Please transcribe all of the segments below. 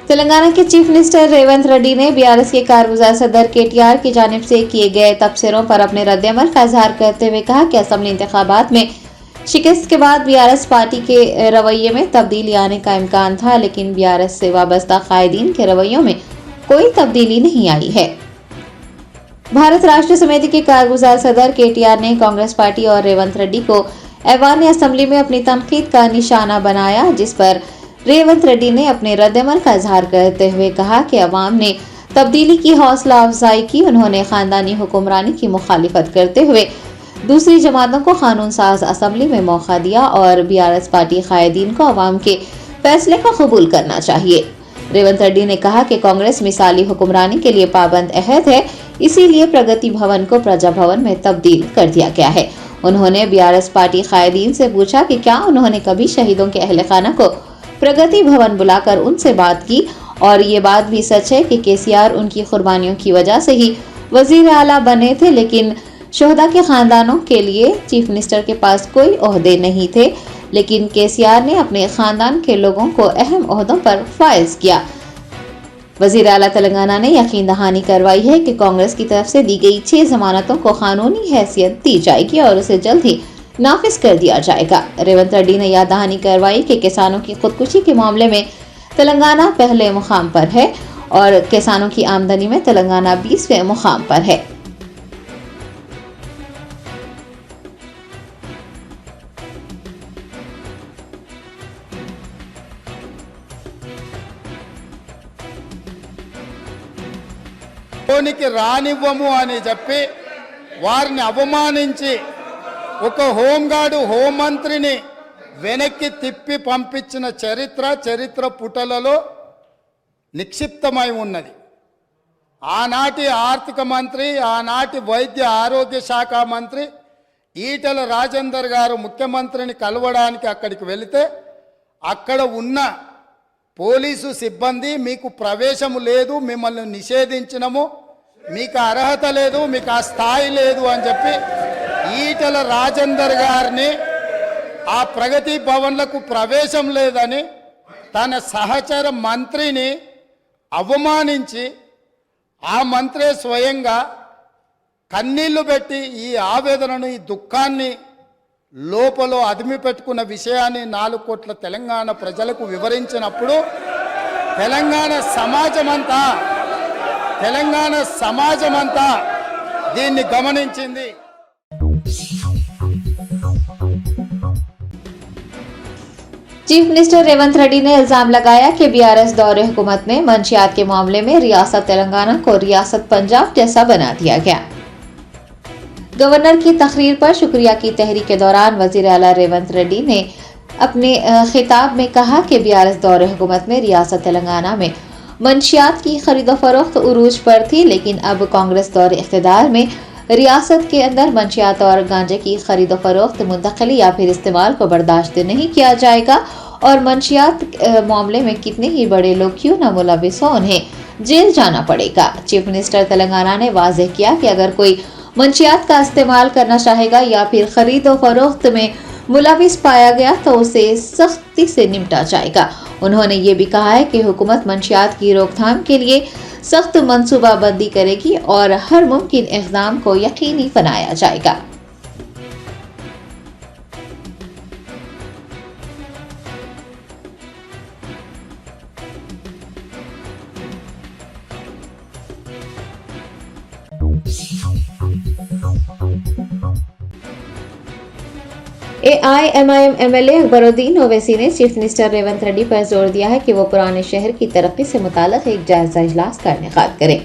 तेलंगाना के chief minister Revanth Reddy ने BRS के कारगुजार सदर केटीआर की जानिब से किए गए तबसरों पर अपने रद्द-ए-अमल का इजहार करते हुए कहा कि असेंबली इंतखाबात में शिकस्त के बाद बीआरएस पार्टी के रवैये में तब्दीली आने का इम्कान था, लेकिन बीआरएस से वाबस्ता कायदीन के रवैयों में कोई तब्दीली नहीं आई है। भारत राष्ट्र समिति के कारगुजार सदर केटीआर ने कांग्रेस पार्टी और रेवंत रेड्डी को ऐवान असेंबली में अपनी तनकीद का निशाना बनाया, जिस पर रेवंत रेड्डी ने अपने रद्द-ए-अमल का इजहार करते हुए कहा कि अवाम ने तब्दीली की हौसला अफजाई की। उन्होंने खानदानी हुक्मरानी की मुखालिफत करते हुए दूसरी जमातों को कानून साज असेंबली में मौका दिया और बीआरएस पार्टी कायदीन को अवाम के फैसले को कबूल करना चाहिए। रेवंत रेड्डी ने कहा कि कांग्रेस मिसाली हुक्मरानी के लिए पाबंद अहद है, इसीलिए प्रगति भवन को प्रजा भवन में तब्दील कर दिया गया है। उन्होंने बीआरएस पार्टी कायदीन से पूछा कि क्या उन्होंने कभी शहीदों के अहले खाना को प्रगति भवन बुलाकर उनसे बात की, और ये बात भी सच है कि केसीआर उनकी कुर्बानियों की वजह से ही वजीर आला बने थे, लेकिन शोहदा के खानदानों के लिए चीफ मिनिस्टर के पास कोई ओहदे नहीं थे, लेकिन केसीआर ने अपने खानदान के लोगों को अहम ओहदों पर फाइज किया। वजीर आला तेलंगाना ने यकीन दहानी करवाई है कि कांग्रेस की तरफ से दी गई 6 जमानतों को कानूनी हैसियत दी जाएगी और उसे जल्द ही नाफिज कर दिया जाएगा। रेवंत रेड्डी ने याद दहानी करवाई कि किसानों की खुदकुशी के मामले में तेलंगाना पहले मुकाम पर है और किसानों की आमदनी में तेलंगाना 20वें मुकाम पर है। రానివ్వము అని చెప్పి వారిని అవమానించి ఒక హోంగార్డు హోంమంత్రిని వెనక్కి తిప్పి పంపించిన చరిత్ర పుటలలో నిక్షిప్తమై ఉన్నది. ఆనాటి ఆర్థిక మంత్రి, ఆనాటి వైద్య ఆరోగ్య శాఖ మంత్రి ఈటల రాజేందర్ గారు ముఖ్యమంత్రిని కలవడానికి అక్కడికి వెళితే అక్కడ ఉన్న పోలీసు సిబ్బంది మీకు ప్రవేశము లేదు, మిమ్మల్ని నిషేధించినము, మీకు అర్హత లేదు, మీకు ఆ స్థాయి లేదు అని చెప్పి ఈటల రాజేందర్ గారిని ఆ ప్రగతి భవన్లకు ప్రవేశం లేదని తన సహచర మంత్రిని అవమానించి ఆ మంత్రే స్వయంగా కన్నీళ్లు పెట్టి ఈ ఆవేదనను, ఈ దుఃఖాన్ని లోపల అదిమి పెట్టుకున్న విషయాన్ని 4 కోట్ల తెలంగాణ ప్రజలకు వివరించినప్పుడు తెలంగాణ సమాజమంతా దీన్ని గమనించింది. चीफ मिनिस्टर रेवंत रेड्डी ने इल्जाम लगाया कि बीआरएस दौरे हुकूमत में मंशियात के मामले में रियासत तेलंगाना को रियासत पंजाब जैसा बना दिया गया। गवर्नर की तकरीर पर शुक्रिया की तहरीक के दौरान वजीर आला रेवंत रेड्डी ने अपने खिताब में कहा कि बीआरएस दौरे हुकूमत में रियासत तेलंगाना में मंशियात की खरीदो फरोख्त उरूज पर थी, लेकिन अब कांग्रेस दौरे इख्तिदार में रियासत के अंदर मंशियात और गांजे की खरीदो फरोख्त, मुंतकली या फिर इस्तेमाल को बर्दाश्त नहीं किया जाएगा और मंशियात मामले में कितने ही बड़े लोग क्यों न मुलविस हो, उन्हें जेल जाना पड़ेगा। चीफ मिनिस्टर तेलंगाना ने वाज़ेह किया कि अगर कोई मंशियात का इस्तेमाल करना चाहेगा या फिर खरीदो फरोख्त में मुलविस पाया गया तो उसे सख्ती से निपटा जाएगा। उन्होंने ये भी कहा है कि हुकूमत मंशियात की रोकथाम के लिए सख्त मंसूबाबंदी करेगी और हर मुमकिन इक़दाम को यकीनी बनाया जाएगा। AIMIM MLA अकबरुद्दीन ओवैसी ने चीफ मिनिस्टर रेवंत रेड्डी पर जोर दिया है कि वो पुराने शहर की तरक्की से मुताल्लिक एक जायजा इजलास का इनेकाद करें।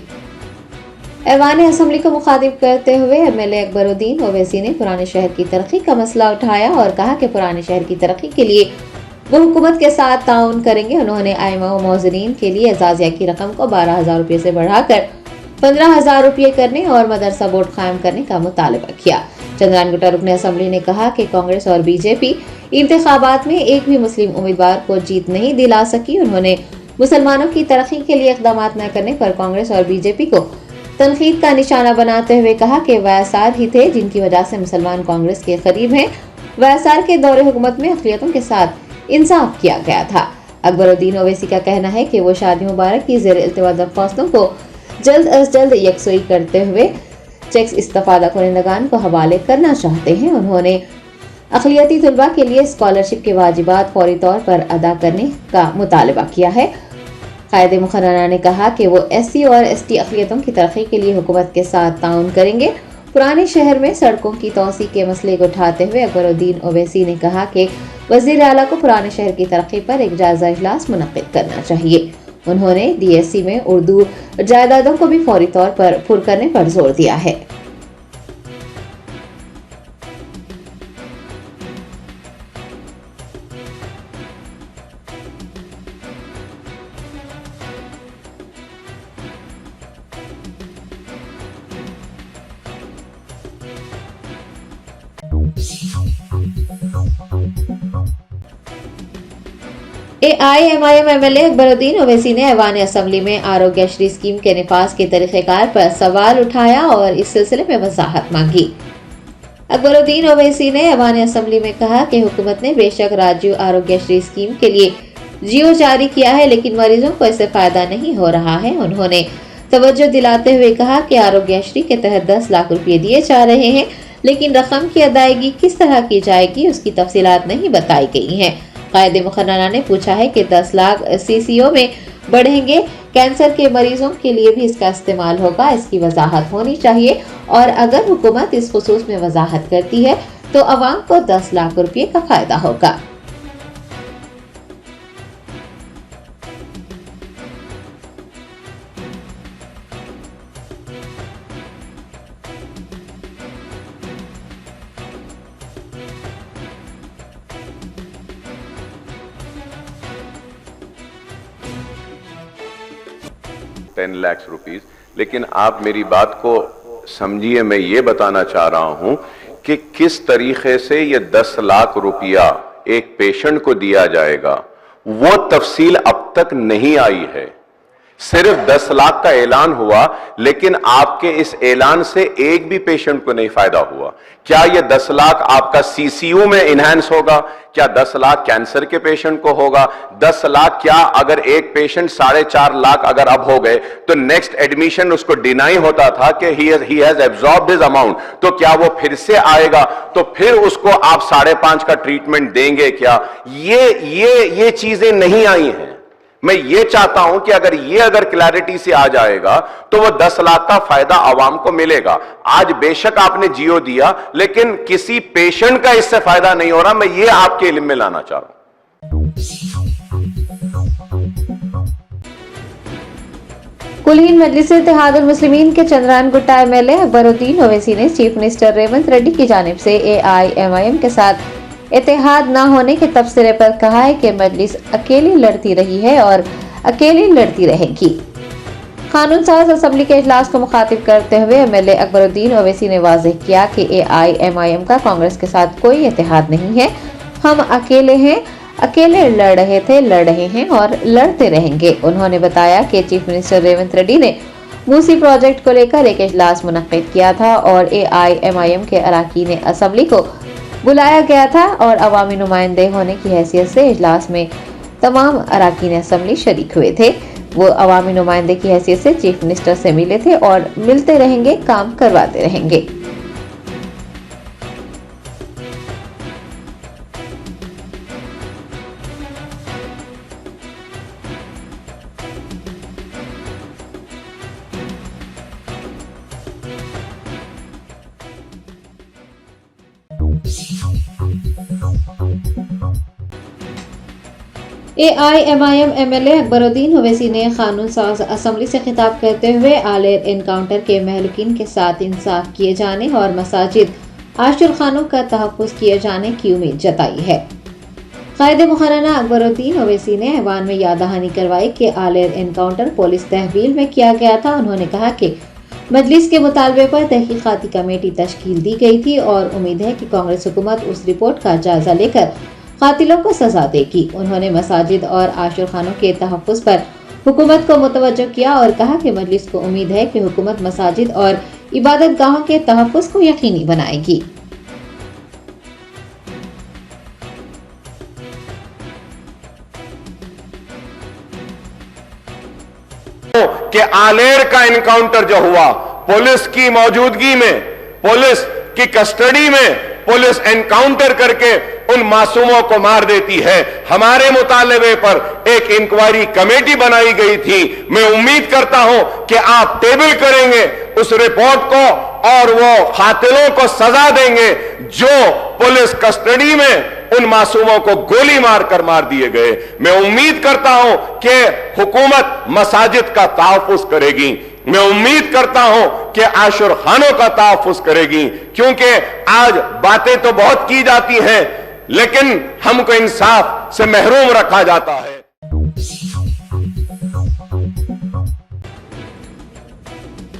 ऐवान असेंबली को मुखातिब करते हुए MLA अकबरुद्दीन ओवैसी ने पुराने शहर की तरक्की का मसला उठाया और कहा कि पुराने शहर की तरक्की के लिए वो हुकूमत के साथ ताउन करेंगे। उन्होंने IMO मौजरीन के लिए एजाजिया की रकम को 12,000 रुपये से बढ़ाकर 15,000 रुपये करने और मदरसा बोर्ड कायम करने का मुतालबा किया। चंद्रान गुट्टा रुकने असेंबली ने कहा कि कांग्रेस और बीजेपी इंतखाबात में एक भी मुस्लिम उम्मीदवार को जीत नहीं दिला सकी। उन्होंने मुसलमानों की तरक्की के लिए इक़दाम न करने पर कांग्रेस और बीजेपी को तनकीद का निशाना बनाते हुए कहा कि वह सार ही थे जिनकी वजह से मुसलमान कांग्रेस के करीब हैं वसार के दौरे हुकूमत में अक़लियतों के साथ इंसाफ किया गया था। अकबरुद्दीन ओवैसी का कहना है कि वो शादी मुबारक की ज़ेर इल्तिवा दरख्वास्तों को जल्द अज जल्द यकसुई करते हुए चेक्स इस्तेफादा कुनिंदगान को हवाले करना चाहते हैं। उन्होंने अक़लियती तलबा के लिए स्कॉलरशिप के वाजिबात फौरी तौर पर अदा करने का मुतालबा किया है। कायदे मुखर्ररा ने कहा कि वो SC और ST अक़लियतों की तरक्की के लिए हुकूमत के साथ ताउन करेंगे। पुराने शहर में सड़कों की तोसी के मसले को उठाते हुए अकबरुद्दीन ओवैसी ने कहा कि वज़ीर आला को पुराने शहर की तरक्की पर एक जायजा इजलास मुनक़्क़िद करना चाहिए। उन्होंने DSC में उर्दू जायदादों को भी फौरी तौर पर पुर करने पर जोर दिया है। AIMIM MLA अकबरुद्दीन ओवैसी ने ऐवान असम्बली में आरोग्यश्री स्कीम के निफाज के तरीक़ेकार पर सवाल उठाया और इस सिलसिले में वजाहत मांगी। अकबरुद्दीन ओवैसी ने ऐवान असम्बली में कहा कि हुकूमत ने बेशक राज्य आरोग्यश्री स्कीम के लिए जियो जारी किया है, लेकिन मरीजों को इससे फायदा नहीं हो रहा है। उन्होंने तवज्जो दिलाते हुए कहा कि आरोग्यश्री के तहत 10 लाख रुपये दिए जा रहे हैं, लेकिन रकम की अदायगी किस तरह की जाएगी उसकी तफसीलात नहीं बताई गई हैं। कायदे मुखर्ररा ने पूछा है कि 10 लाख CCO में बढ़ेंगे, कैंसर के मरीजों के लिए भी इसका इस्तेमाल होगा, इसकी वजाहत होनी चाहिए और अगर हुकूमत इस खुसूस में वजाहत करती है तो अवाम को 10 लाख रुपये का फायदा होगा। ₹10 लाख, लेकिन आप मेरी बात को समझिए। मैं ये बताना चाह रहा हूं कि किस तरीके से ये 10 लाख रुपया एक पेशेंट को दिया जाएगा वो तफसील अब तक नहीं आई है। सिर्फ 10 लाख का ऐलान हुआ, लेकिन आपके इस ऐलान से एक भी पेशेंट को नहीं फायदा हुआ। क्या यह 10 लाख आपका CCU में इनहैंस होगा? क्या 10 लाख कैंसर के पेशेंट को होगा? 10 लाख क्या अगर एक पेशेंट 4.5 लाख अगर अब हो गए तो नेक्स्ट एडमिशन उसको डिनाई होता था कि he has absorbed his amount, तो क्या वो फिर से आएगा? तो फिर उसको आप 5.5 का ट्रीटमेंट देंगे क्या? ये चीजें नहीं आई हैं। मैं ये चाहता हूं कि अगर क्लैरिटी से आ जाएगा तो वो 10 लाख का फायदा आवाम को मिलेगा। आज बेशक आपने जियो दिया, लेकिन किसी पेशेंट का इससे फायदा नहीं हो रहा। मैं ये आपके इल्म में लाना चाह रहा हूं। कुलीन मजलिस इत्तेहादुल मुस्लिमीन के चंद्रान गुट्टा MLA अकबरुद्दीन ओवैसी ने चीफ मिनिस्टर रेवंत रेड्डी की जानिब से AIMIM के साथ इत्तेहाद न होने के तबसरे पर कहा है कि मजलिस अकेली लड़ती रही है और अकेली लड़ती रहेगी। कानून साज असम्बली के इजलास को मुखातिब करते हुए MLA अकबरुद्दीन ओवैसी ने वाज़ेह किया कि AIMIM का कांग्रेस के साथ कोई इत्तेहाद नहीं है। हम अकेले हैं, अकेले लड़ रहे थे, लड़ रहे हैं और लड़ते रहेंगे। उन्होंने बताया कि चीफ मिनिस्टर रेवंत रेड्डी ने मूसी प्रोजेक्ट को लेकर एक इजलास मुनक्किद किया था और AIMIM के अरकान असम्बली को बुलाया गया था और अवामी नुमाइंदे होने की हैसियत से इजलास में तमाम अरकान असम्बली शरीक हुए थे। वो अवामी नुमाइंदे की हैसियत से चीफ मिनिस्टर से मिले थे और मिलते रहेंगे, काम करवाते रहेंगे। AIMIM MLA अकबरुद्दीन ओवैसी ने कानून साज असम्बली से खिताब करते हुए आलेर एनकाउंटर के महलूकीन के साथ इंसाफ किए जाने और मसाजिद आशुर खानों का तहफ़्फ़ुज़ किए जाने की उम्मीद जताई है। कायदे मुखर्ररा अकबरुद्दीन ओवैसी ने ऐवान में याद दहानी करवाई कि आलेर एनकाउंटर पुलिस तहवील में किया गया था। उन्होंने कहा कि मजलिस के मुतालबे पर तहकीकाती कमेटी तश्कील दी गई थी और उम्मीद है कि कांग्रेस हुकूमत उस रिपोर्ट का जायजा लेकर कातिलों को सजा देगी। उन्होंने मसाजिद और आशुर खानों के तहफ़्फ़ुज़ पर हुकूमत को मुतवज्जो किया और कहा कि मजलिस को उम्मीद है कि हुकूमत मसाजिद और इबादत गाहों के तहफ़्फ़ुज़ को यकीनी बनाएगी। कि आलेर का इनकाउंटर जो हुआ, पुलिस की मौजूदगी में, पुलिस की कस्टडी में पुलिस एनकाउंटर करके उन मासूमों को मार देती है। हमारे मुतालबे पर एक इंक्वायरी कमेटी बनाई गई थी। मैं उम्मीद करता हूं कि आप टेबल करेंगे उस रिपोर्ट को और वो कातिलों को सजा देंगे जो पुलिस कस्टडी में उन मासूमों को गोली मारकर मार दिए गए। मैं उम्मीद करता हूं कि हुकूमत मसाजिद का तहफ्फुज़ करेगी। मैं उम्मीद करता हूं कि आशुर खानों का तहफ्फुज़ करेगी, क्योंकि आज बातें तो बहुत की जाती हैं लेकिन हमको इंसाफ से महरूम रखा जाता है।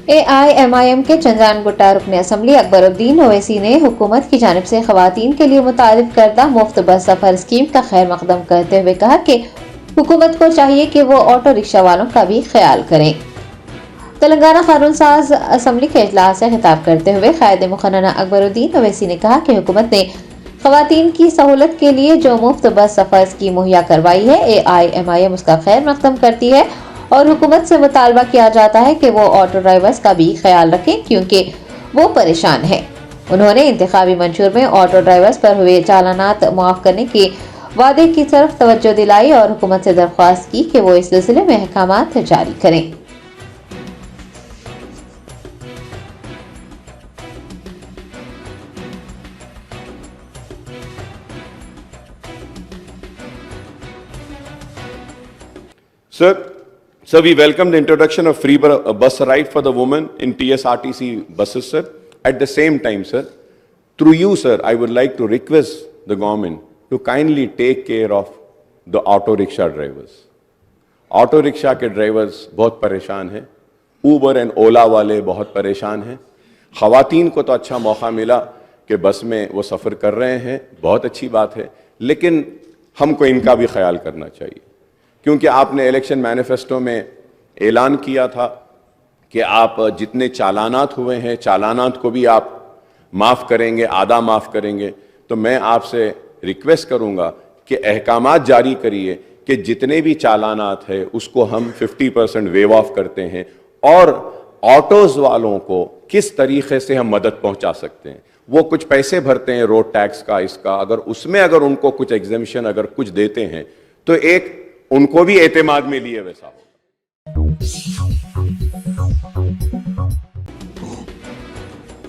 AIMIM के चंद्रान गुट्टा रुकने असम्बली अकबरुद्दीन ओवैसी ने हुकूमत की जानिब से खवातीन के लिए मुतारिफ करदा मुफ्त बस सफर स्कीम का खैर मकदम करते हुए कहा कि हुकूमत को चाहिए कि वो ऑटो रिक्शा वालों का भी ख्याल करें। तेलंगाना कानून साज असम्बली के इजलास से खिताब करते हुए कायदे मुखन्ना अकबरुद्दीन ओवैसी ने कहा कि हुकूमत ने खवातीन की सहूलत के लिए जो मुफ्त बस सफर स्कीम मुहैया करवाई है, AIMIM उसका खैर मकदम करती है और हुकूमत से मुतालबा किया जाता है कि वो ऑटो ड्राइवर्स का भी ख्याल रखें क्योंकि वो परेशान है। उन्होंने इंतखाबी मंशूर में ऑटो ड्राइवर्स पर हुए चालानात मुआफ करने के वादे की तरफ तवज्जो दिलाई और हुकूमत से दरख्वास्त की कि वो इस सिलसिले में अहकामात जारी करें। Sir, we welcome the introduction of free bus ride for the women in TSRTC buses, sir. At the same time, sir, through you, sir, I would like to request the government to kindly take care of the auto rickshaw drivers. Auto rickshaw के drivers बहुत परेशान हैं, Uber and ओला वाले बहुत परेशान हैं। ख़वातीन को तो अच्छा मौका मिला कि बस में वो सफ़र कर रहे हैं, बहुत अच्छी बात है, लेकिन हमको इनका भी ख्याल करना चाहिए क्योंकि आपने इलेक्शन मैनिफेस्टो में ऐलान किया था कि आप जितने चालानात हुए हैं, चालानात को भी आप माफ़ करेंगे, आधा माफ़ करेंगे। तो मैं आपसे रिक्वेस्ट करूंगा कि अहकामात जारी करिए कि जितने भी चालानात है उसको हम 50% वेव ऑफ करते हैं और ऑटोज़ वालों को किस तरीके से हम मदद पहुंचा सकते हैं। वो कुछ पैसे भरते हैं रोड टैक्स का, इसका, अगर उसमें अगर उनको कुछ एग्जेम्पशन अगर कुछ देते हैं तो एक उनको भी एतमाद में लिए वैसा हो।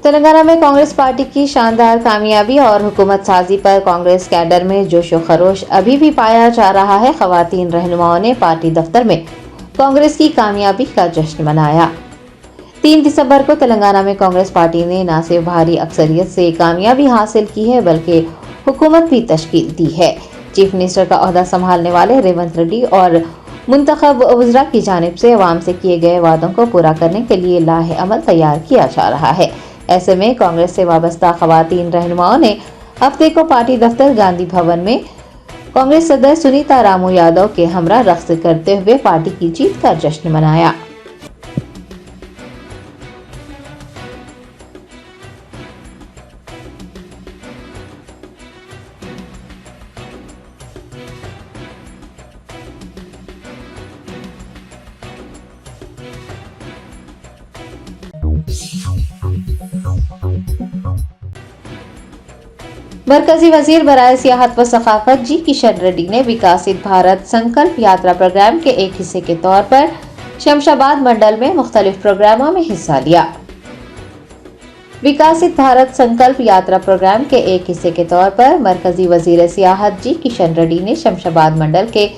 तेलंगाना में कांग्रेस पार्टी की शानदार कामयाबी और हुकूमत साजी पर कांग्रेस कैडर में जोशो खरोश अभी भी पाया जा रहा है। खवातीन रहनुमाओं ने पार्टी दफ्तर में कांग्रेस की कामयाबी का जश्न मनाया। 3 दिसंबर को तेलंगाना में कांग्रेस पार्टी ने न सिर्फ भारी अक्सरियत से कामयाबी हासिल की है बल्कि हुकूमत भी तश्कील दी है। चीफ मिनिस्टर का ओहदा संभालने वाले रेवंत रेड्डी और मुंतखब वज़रा की जानिब से अवाम से किए गए वादों को पूरा करने के लिए लाहे अमल तैयार किया जा रहा है। ऐसे में कांग्रेस से वाबस्ता खवातीन रहनुमाओं ने हफ्ते को पार्टी दफ्तर गांधी भवन में कांग्रेस सदर सुनीता रामू यादव के हमरा रक्स करते हुए पार्टी की जीत का जश्न मनाया। मरकजी वजीर बराए सियाहत व सकाफत जी किशन रेड्डी ने विकसित भारत संकल्प यात्रा प्रोग्राम के एक हिस्से के तौर पर शमशाबाद मंडल में मुख्तलिफ प्रोग्रामों में हिस्सा लिया। विकसित भारत संकल्प यात्रा प्रोग्राम के एक हिस्से के तौर पर मरकजी वजीर सियाहत जी किशन रेड्डी ने शमशाबाद मंडल के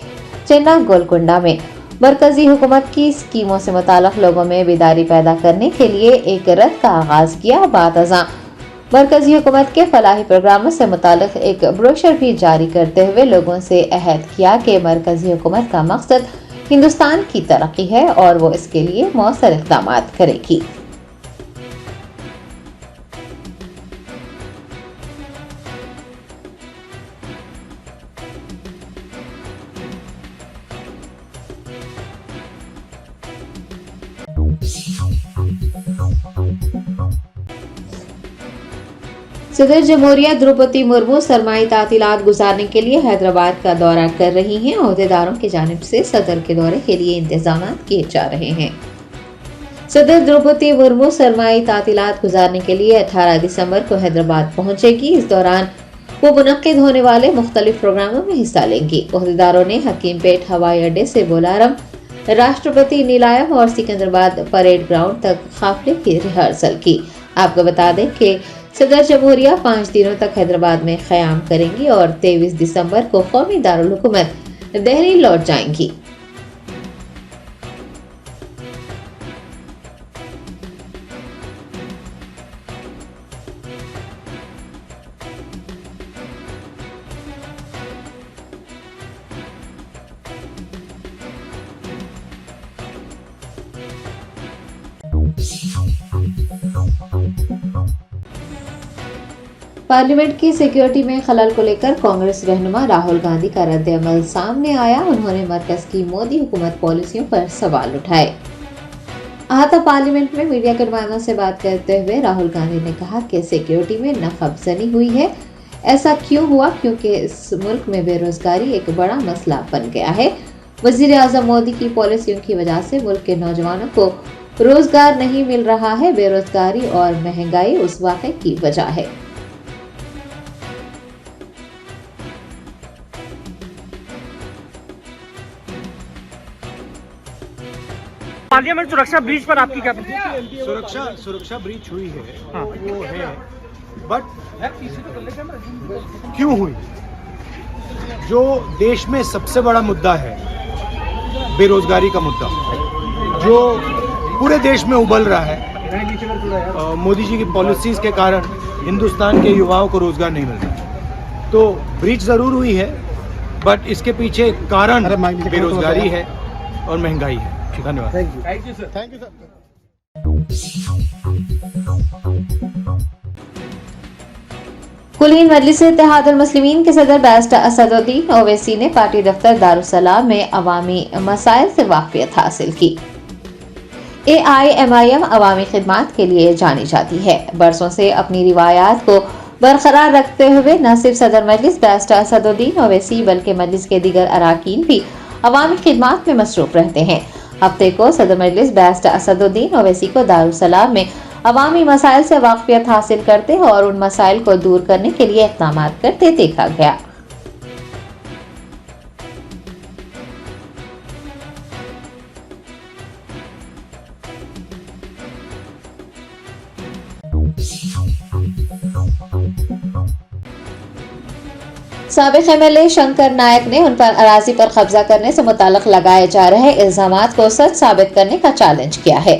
चेन्ना गोलकुंडा में मरकजी हुकूमत की स्कीमों से मुताल्लिक लोगों में बेदारी पैदा करने के लिए एक रथ का आगाज किया। बातज़ां मरकजी हुकूमत के फलाही प्रोग्रामों से मुताल्लिक एक ब्रोशर भी जारी करते हुए लोगों से अहद किया कि मरकजी हुकूमत का मकसद हिंदुस्तान की तरक्की है और वो इसके लिए मौसर इक़दाम करेगी। सदर जमहूरिया द्रौपदी मुर्मू सरमाई तातीलात गुजारने के लिए हैदराबाद का दौरा कर रही हैं। ओहदेदारों की जानिब से सदर के दौरे के लिए इंतजाम किए जा रहे हैं। सदर द्रौपदी मुर्मू सरमाई तातीलात गुजारने के लिए 18 दिसंबर को हैदराबाद पहुंचेगी। इस दौरान वो मुनक्किद होने वाले मुख्तलिफ प्रोग्रामों में हिस्सा लेंगी। ओहदेदारों ने हकीमपेट हवाई अड्डे से बोलारम, राष्ट्रपति नीलायम और सिकंदराबाद परेड ग्राउंड तक काफिले की रिहर्सल की। आपको बता दें कि सदर जमहूरिया 5 दिनों तक हैदराबाद में क़याम करेंगी और 23 दिसंबर को कौमी दारुल हुकूमत दिल्ली लौट जाएंगी। पार्लियामेंट की सिक्योरिटी में खलल को लेकर कांग्रेस रहनुमा राहुल गांधी का रद्द-ए-अमल सामने आया। उन्होंने मरकज की मोदी हुकूमत पॉलिसियों पर सवाल उठाए। आहता पार्लियामेंट में मीडिया के नुमाइंदों से बात करते हुए राहुल गांधी ने कहा कि सिक्योरिटी में नखबजनी हुई है। ऐसा क्यों हुआ? क्योंकि इस मुल्क में बेरोजगारी एक बड़ा मसला बन गया है। वजीर आजम मोदी की पॉलिसियों की वजह से मुल्क के नौजवानों को रोजगार नहीं मिल रहा है। बेरोजगारी और महंगाई उस वाक़े की वजह है। पार्लियामेंट सुरक्षा ब्रीच पर आपकी क्या प्रतिक्रिया? सुरक्षा ब्रीच हुई है, हाँ। वो है, बट क्यों हुई? जो देश में सबसे बड़ा मुद्दा है बेरोजगारी का मुद्दा, जो पूरे देश में उबल रहा है, मोदी जी की पॉलिसीज के कारण हिंदुस्तान के युवाओं को रोजगार नहीं मिल रहा। तो ब्रीच जरूर हुई है, बट इसके पीछे कारण बेरोजगारी है और महंगाई है। धन्यवाद। Thank you sir. कुलीन मजलिस इत्तेहादुल मुस्लिमीन के सदर बैरिस्टर असदुद्दीन ओवैसी ने पार्टी दफ्तर दारुसलाम में अवामी मसाइल से वाक़फियत हासिल की। AIMIM अवामी खिदमात के लिए जानी जाती है। बरसों से अपनी रिवायात को बरकरार रखते हुए न सिर्फ सदर मजलिस बैरिस्टर असदुद्दीन ओवैसी बल्कि मजलिस के दीगर अराकीन भी अवामी खिदमात में मसरूफ रहते हैं। हफ्ते को सदर मजलिस बैरिस्टर असदुद्दीन ओवैसी को दारुसलाम में अवामी मसाइल से वाक़फियत हासिल करते और उन मसाइल को दूर करने के लिए इक़दाम करते देखा गया। साबिक़ MLA शंकर नायक ने उन पर अराजी पर कब्जा करने से मुताल्लिक़ लगाए जा रहे इल्जामात को सच साबित करने का चैलेंज किया है।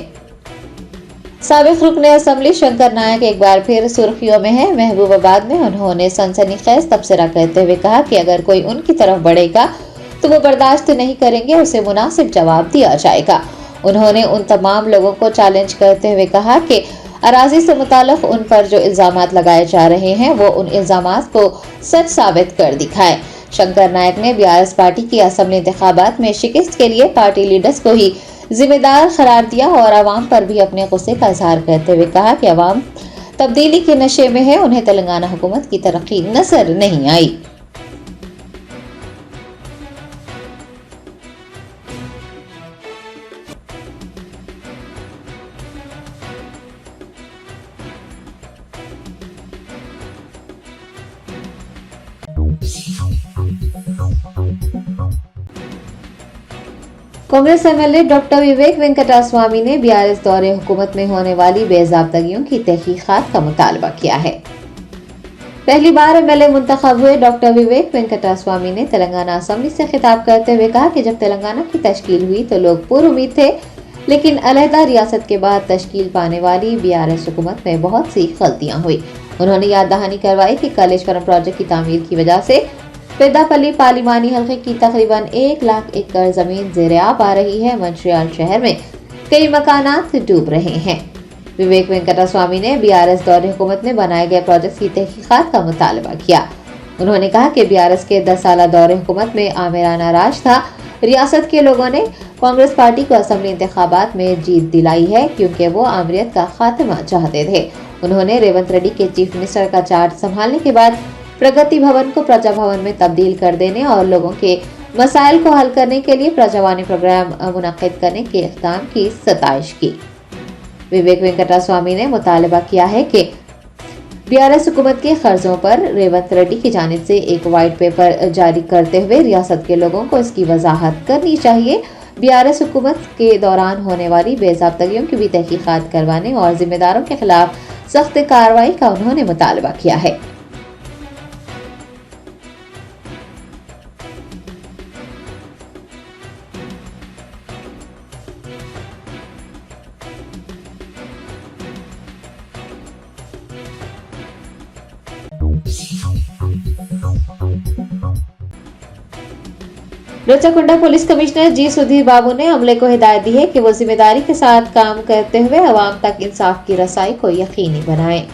साबिक़ रुकने असम्बली शंकर नायक एक बार फिर सुर्खियों में है। महबूबाबाद में उन्होंने सनसनीखेज तबसरा करते हुए कहा कि अगर कोई उनकी तरफ बढ़ेगा तो वो बर्दाश्त नहीं करेंगे, उसे मुनासिब जवाब दिया जाएगा। उन्होंने उन तमाम लोगों को चैलेंज करते हुए कहा कि अराजी से मुताल्लिक़ उन पर जो इल्जामात लगाए जा रहे हैं वो उन इल्जामात को सच साबित कर दिखाएं। शंकर नायक ने BRS पार्टी की असम्बली इंतखाबात में शिकस्त के लिए पार्टी लीडर्स को ही जिम्मेदार करार दिया और अवाम पर भी अपने गुस्से का इजहार करते हुए कहा कि अवाम तब्दीली के नशे में है, उन्हें तेलंगाना हुकूमत की तरक्की नजर नहीं आई। कांग्रेस MLA डॉक्टर विवेक वेंकटस्वामी ने BRS दौरे हुकूमत में होने वाली बेज़ाब्तगियों की तहकीकात का मुतालबा किया है। पहली बार MLA मुंतखब हुए डॉक्टर विवेक वेंकटस्वामी ने तेलंगाना असम्बली से खिताब करते हुए कहा कि जब तेलंगाना की तश्कील हुई तो लोग पुरुमीद थे, लेकिन अलहदा रियासत के बाद तश्कील पाने वाली BRS हुकूमत में बहुत सी गलतियां हुई। उन्होंने याद दहानी करवाई कि कालेश्वरम प्रोजेक्ट की तामीर की वजह से पेदापल्ली पार्लिमानी हल्के की तकरीबन 1 लाख एकड़ जमीन ज़ेर-ए-आब आ रही है। मंचियाल शहर में कई मकानात डूब रहे हैं। विवेक वेंकटस्वामी ने BRS दौरे हुकूमत में बनाए गए प्रोजेक्ट की तहकीकात का मुतालबा किया। उन्होंने कहा कि BRS के 10 साला दौरे हुकूमत में आमिराना राज था। रियासत के लोगों ने कांग्रेस पार्टी को असम्बली इंतखाबात में जीत दिलाई है क्योंकि वो आमरीत का खात्मा चाहते थे। उन्होंने रेवंत रेड्डी के चीफ मिनिस्टर का चार्ज संभालने के बाद प्रगति भवन को प्रजा भवन में तब्दील कर देने और लोगों के मसाइल को हल करने के लिए प्रजावाणी प्रोग्राम मुनक्किद करने के इक़दाम की सताइश की। विवेक वेंकटा स्वामी ने मुतालबा किया है कि बीआरएस हुकूमत के कर्जों पर रेवंत रेड्डी की जानिब से एक वाइट पेपर जारी करते हुए रियासत के लोगों को इसकी वजाहत करनी चाहिए। बीआरएस हुकूमत के दौरान होने वाली बेज़ाब्तगियों की भी तहकीकात करवाने और जिम्मेदारों के खिलाफ सख्त कार्रवाई का उन्होंने मुतालबा किया है। रचाकुंडा पुलिस कमिश्नर जी सुधीर बाबू ने अमले को हिदायत दी है कि वो जिम्मेदारी के साथ काम करते हुए अवाम तक इंसाफ की रसाई को यकीनी बनाएं।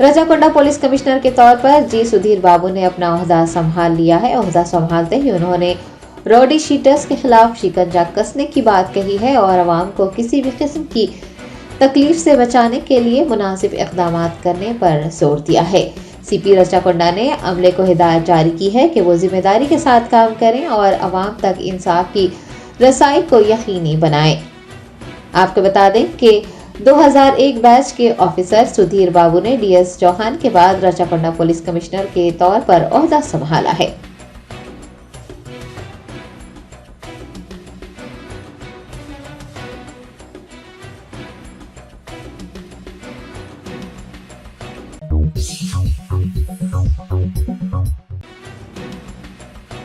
रचाकुंडा पुलिस कमिश्नर के तौर पर जी सुधीर बाबू ने अपना ओहदा संभाल लिया है। ओहदा संभालते ही उन्होंने रॉडी शीटर्स के खिलाफ शिकंजा कसने की बात कही है और अवाम को किसी भी किस्म की तकलीफ से बचाने के लिए मुनासिब इक़दाम करने पर जोर दिया है। सीपी रचाकुंडा ने अमले को हिदायत जारी की है कि वो जिम्मेदारी के साथ काम करें और अवाम तक इंसाफ की रसाई को यकीनी बनाएं। आपको बता दें कि 2001 बैच के ऑफिसर सुधीर बाबू ने डीएस चौहान के बाद रचाकुंडा पुलिस कमिश्नर के तौर पर ओहदा संभाला है।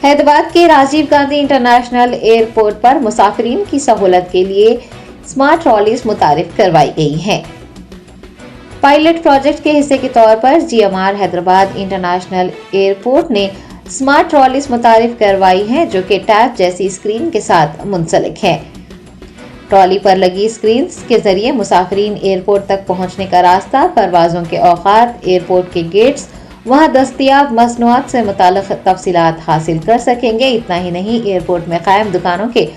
हैदराबाद के राजीव गांधी इंटरनेशनल एयरपोर्ट पर मुसाफिरीन की सहूलत के लिए स्मार्ट ट्रॉलीज मुतारिफ करवाई गई हैं। पायलट प्रोजेक्ट के हिस्से के तौर पर जीएमआर हैदराबाद इंटरनेशनल एयरपोर्ट ने स्मार्ट ट्रॉलीज मुतारिफ करवाई हैं जो कि टैब जैसी स्क्रीन के साथ मुंसलिक है। ट्रॉली पर लगी स्क्रीन के जरिए मुसाफिरीन एयरपोर्ट तक पहुंचने का रास्ता, परवाजों के औकात, एयरपोर्ट के गेट्स, वहां दस्तयाब मसनूआत से मुताल्लिक़ तफसीलात हासिल कर सकेंगे। इतना ही नहीं, एयरपोर्ट में कायम दुकानों के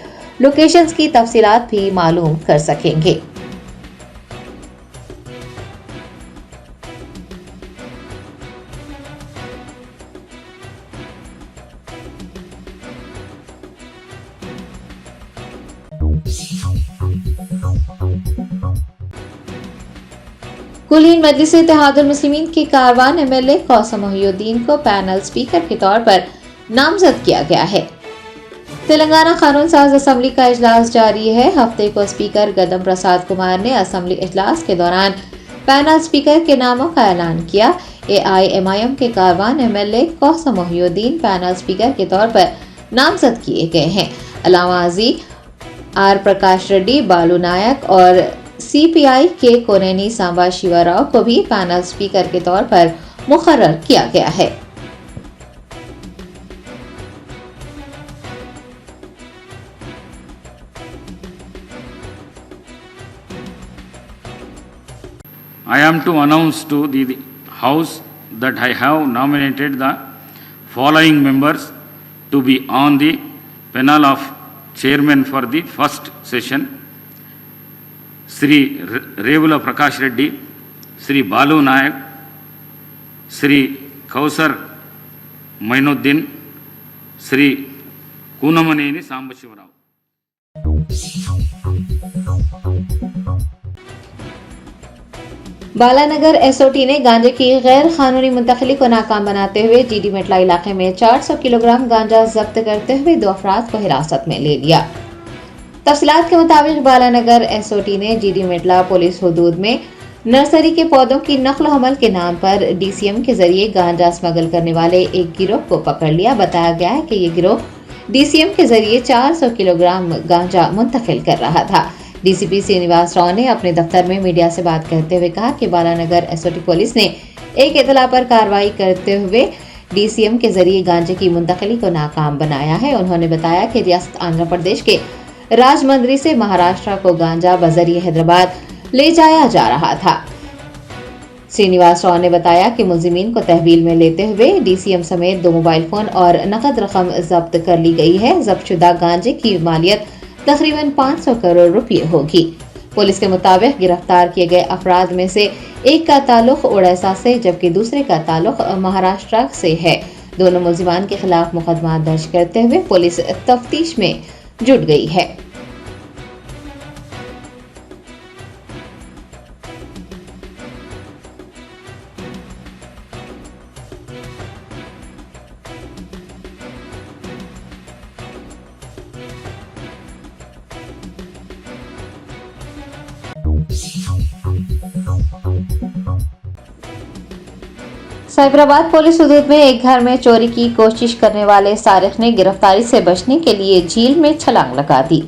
लोकेशंस की तफसीलात भी मालूम कर सकेंगे। कुलीन मजलिस इत्तेहादुल मुस्लिमीन के कारवान एमएलए कौसम मोहिउद्दीन को पैनल स्पीकर के तौर पर नामजद किया गया है। तेलंगाना कानून साज असम्बली का इजलास जारी है। हफ्ते को स्पीकर गदम प्रसाद कुमार ने असम्बली इजलास के दौरान पैनल स्पीकर के नामों का ऐलान किया। एआईएमआईएम के Karwan MLA कौसम Mohiuddin panel speaker के तौर पर नामजद किए गए हैं। अलावा अजी, आर प्रकाश रेड्डी, बालू नायक और सीपीआई के कोनेनी सांबा शिवराव को भी पैनल स्पीकर के तौर पर मुकर्रर किया गया है। I am to announce to the House that I have nominated the following members to be on the panel of chairman for the first session: Sri Revula Prakash Reddy, Sri Balu Nayak, Sri Kausar Mainuddin, Sri Kunamaneni Sambashivarao. Balanagar SOT ने गांजे की गैर कानूनी मुंतकिली को नाकाम बनाते हुए GD मेटला इलाके में 400 किलोग्राम गांजा जब्त करते हुए 2 अफराद को हिरासत में ले लिया। तफसीलात के मुताबिक बालानगर एसओटी ने जीडी मेटला पुलिस हुदूद में नर्सरी के पौधों की नकल हमल के नाम पर डीसीएम के जरिए गांजा स्मगल करने वाले एक गिरोह को पकड़ लिया। बताया गया है कि ये गिरोह डीसीएम के जरिए 400 किलोग्राम गांजा मुंतकिल कर रहा था। डीसीपी श्रीनिवास राव ने अपने दफ्तर में मीडिया से बात करते हुए कहा कि बालानगर एसओटी पुलिस ने एक इतला पर कार्रवाई करते हुए डीसीएम के जरिए गांजे की मुंतकिली को नाकाम बनाया है। उन्होंने बताया कि रियासत आंध्र प्रदेश के राजमंद्री से महाराष्ट्र को गांजा बजरिए हैदराबाद ले जाया जा रहा था। श्रीनिवास राव ने बताया कि मुलजिमीन को तहवील में लेते हुए डीसीएम समेत 2 मोबाइल फोन और नकद रकम जब्त कर ली गई है। जब्तशुदा गांजे की मालियत तकरीबन 500 करोड़ रुपये होगी। पुलिस के मुताबिक गिरफ्तार किए गए अफराद में से एक का ताल्लुक ओडिशा से जबकि दूसरे का ताल्लुक महाराष्ट्र से है। दोनों मुलजिमान के खिलाफ मुकदमा दर्ज करते हुए पुलिस तफ्तीश में जुट गई है। साइबराबाद पुलिस हदूद में एक घर में चोरी की कोशिश करने वाले सारिक ने गिरफ्तारी से बचने के लिए झील में छलांग लगा दी।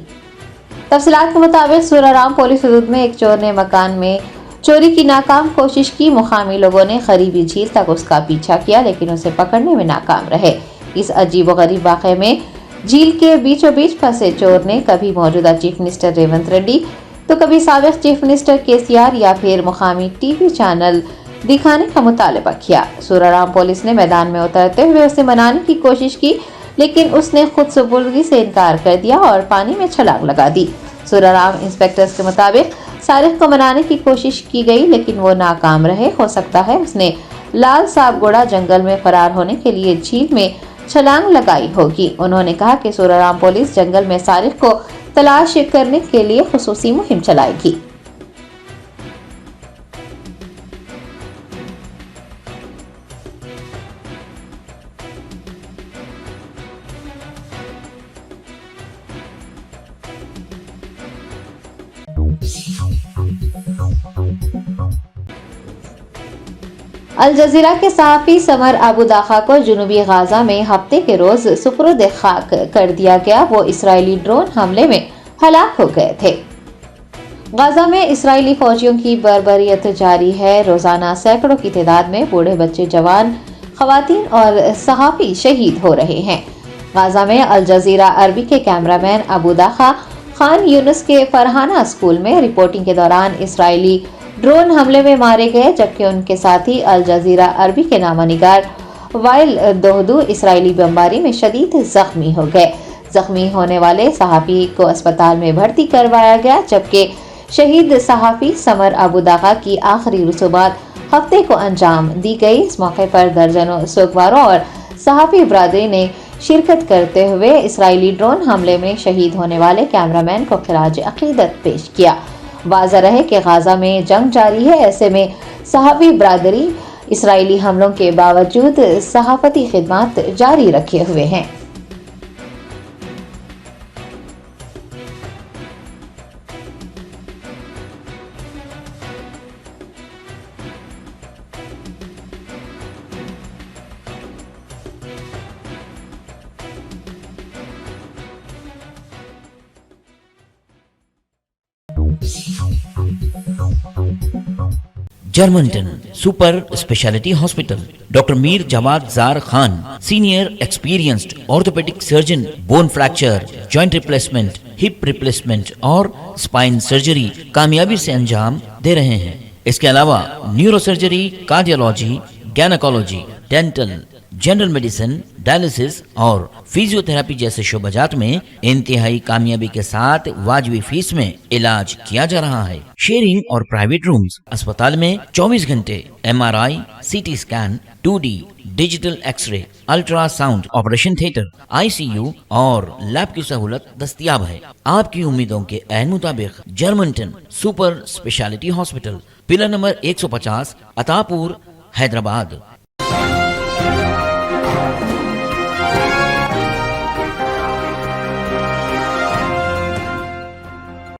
तफसीलात के मुताबिक सूराराम पुलिस हदूद में एक चोर ने मकान में चोरी की नाकाम कोशिश की। मुकामी लोगों ने करीबी झील तक उसका पीछा किया लेकिन उसे पकड़ने में नाकाम रहे। इस अजीबोगरीब वाक़े में झील के बीचों बीच फंसे चोर ने कभी मौजूदा चीफ मिनिस्टर रेवंत रेड्डी तो कभी साबिक चीफ मिनिस्टर केसीआर या फिर मुकामी टीवी चैनल दिखाने का मुतालबा किया। सूराराम पुलिस ने मैदान में उतरते हुए उसे मनाने की कोशिश की लेकिन उसने खुद सुपुर्दगी से इनकार कर दिया और पानी में छलांग लगा दी। सूराराम इंस्पेक्टर्स के मुताबिक सारिक को मनाने की कोशिश की गई लेकिन वो नाकाम रहे। हो सकता है उसने लाल साबगोड़ा जंगल में फरार होने के लिए झील में छलांग लगाई होगी। उन्होंने कहा कि सूराराम पुलिस जंगल में सारिक को तलाश करने के लिए खुसूसी मुहिम चलाएगी। अल जजीरा के सहाफ़ी समर अबू दाखा को जुनूबी गाजा में हफ्ते के रोज सुपुर्द खाक कर दिया गया। वो इसराइली ड्रोन हमले में हलाक हो गए थे। गाजा में इसराइली फौजियों की बर्बरियत जारी है। रोजाना सैकड़ों की तादाद में बूढ़े बच्चे, जवान, खवातीन और सहाफ़ी शहीद हो रहे हैं। गाजा में अल जजीरा अरबी के कैमरामैन अबू दाखा खान यूनुस के फरहाना स्कूल में रिपोर्टिंग के दौरान इसराइली ड्रोन हमले में मारे गए, जबकि उनके साथी अल जजीरा अरबी के नामानिगार वाइल दोहदू इसराइली बमबारी में शदीद जख्मी हो गए। जख्मी होने वाले सहाफ़ी को अस्पताल में भर्ती करवाया गया, जबकि शहीद सहाफ़ी समर अबू दाखा की आखिरी रसूमात हफ्ते को अंजाम दी गई। इस मौके पर दर्जनों सोगवारों और सहाफ़ी बरादरी ने शिरकत करते हुए इसराइली ड्रोन हमले में शहीद होने वाले कैमरामैन को खिराज अकीदत पेश किया। वाज़ह रहे कि गाजा में जंग जारी है, ऐसे में सहाफ़ी बरादरी इसराइली हमलों के बावजूद सहाफ़ती खिदमात जारी रखे हुए हैं। Germanton super speciality hospital, doctor Mir Jawad Jar Khan, senior experienced orthopaedic surgeon, bone fracture, joint replacement, hip replacement और स्पाइन सर्जरी कामयाबी से अंजाम दे रहे हैं। इसके अलावा neuro surgery, cardiology, gynaecology, dental, general medicine, dialysis और फिजियोथेरेपी जैसे शोबाजात में इंतहाई कामयाबी के साथ वाजबी फीस में इलाज किया जा रहा है। शेयरिंग और प्राइवेट रूम्स। अस्पताल में 24 घंटे MRI, CT scan, 2D digital x ray, ultrasound, operation theatre, ICU और लैब की सहूलत दस्तयाब है। आपकी उम्मीदों के ऐन मुताबिक Germanten super speciality hospital, pillar number 150, Attapur, Hyderabad.